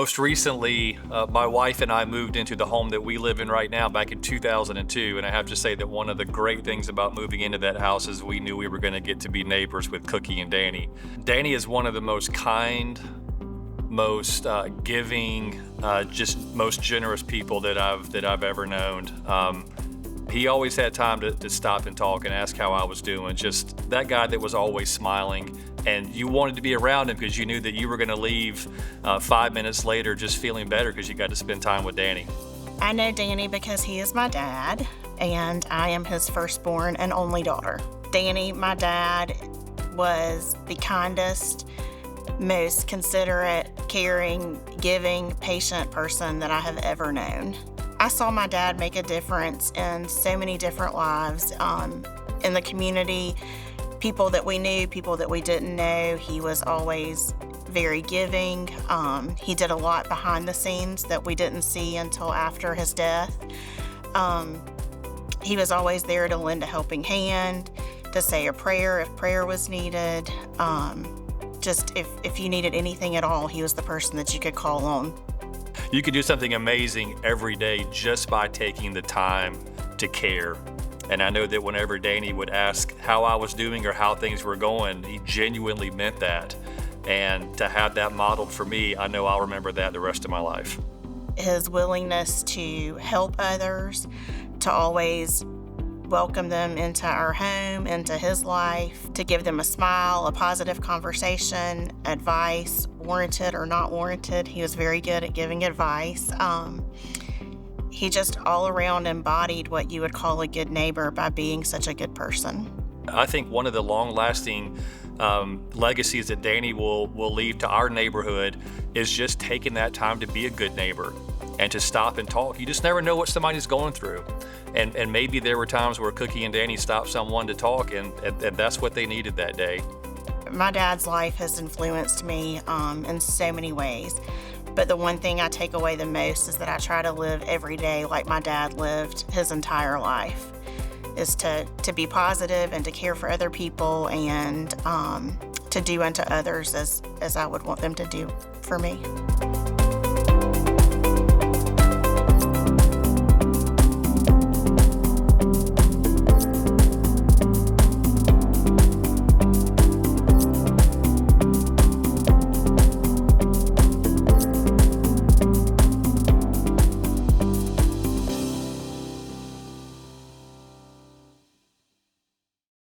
Most recently, my wife and I moved into the home that we live in right now back in 2002, and I have to say that one of the great things about moving into that house is we knew we were going to get to be neighbors with Cookie and Danny. Danny is one of the most kind, most giving, just most generous people that I've ever known. He always had time to stop and talk and ask how I was doing. Just that guy that was always smiling, and you wanted to be around him because you knew that you were going to leave 5 minutes later just feeling better because you got to spend time with Danny. I know Danny because he is my dad, and I am his firstborn and only daughter. Danny, my dad, was the kindest, most considerate, caring, giving, patient person that I have ever known. I saw my dad make a difference in so many different lives in the community, people that we knew, people that we didn't know. He was always very giving. He did a lot behind the scenes that we didn't see until after his death. He was always there to lend a helping hand, to say a prayer if prayer was needed. Just if you needed anything at all, he was the person that you could call on. You could do something amazing every day just by taking the time to care. And I know that whenever Danny would ask how I was doing or how things were going, he genuinely meant that. And to have that modeled for me, I know I'll remember that the rest of my life. His willingness to help others, to always welcome them into our home, into his life, to give them a smile, a positive conversation, advice, warranted or not warranted. He was very good at giving advice. He just all around embodied what you would call a good neighbor by being such a good person. I think one of the long-lasting legacies that Danny will leave to our neighborhood is just taking that time to be a good neighbor and to stop and talk. You just never know what somebody's going through. And maybe there were times where Cookie and Danny stopped someone to talk, and that's what they needed that day. My dad's life has influenced me in so many ways. But the one thing I take away the most is that I try to live every day like my dad lived his entire life, is to be positive and to care for other people and to do unto others as I would want them to do for me.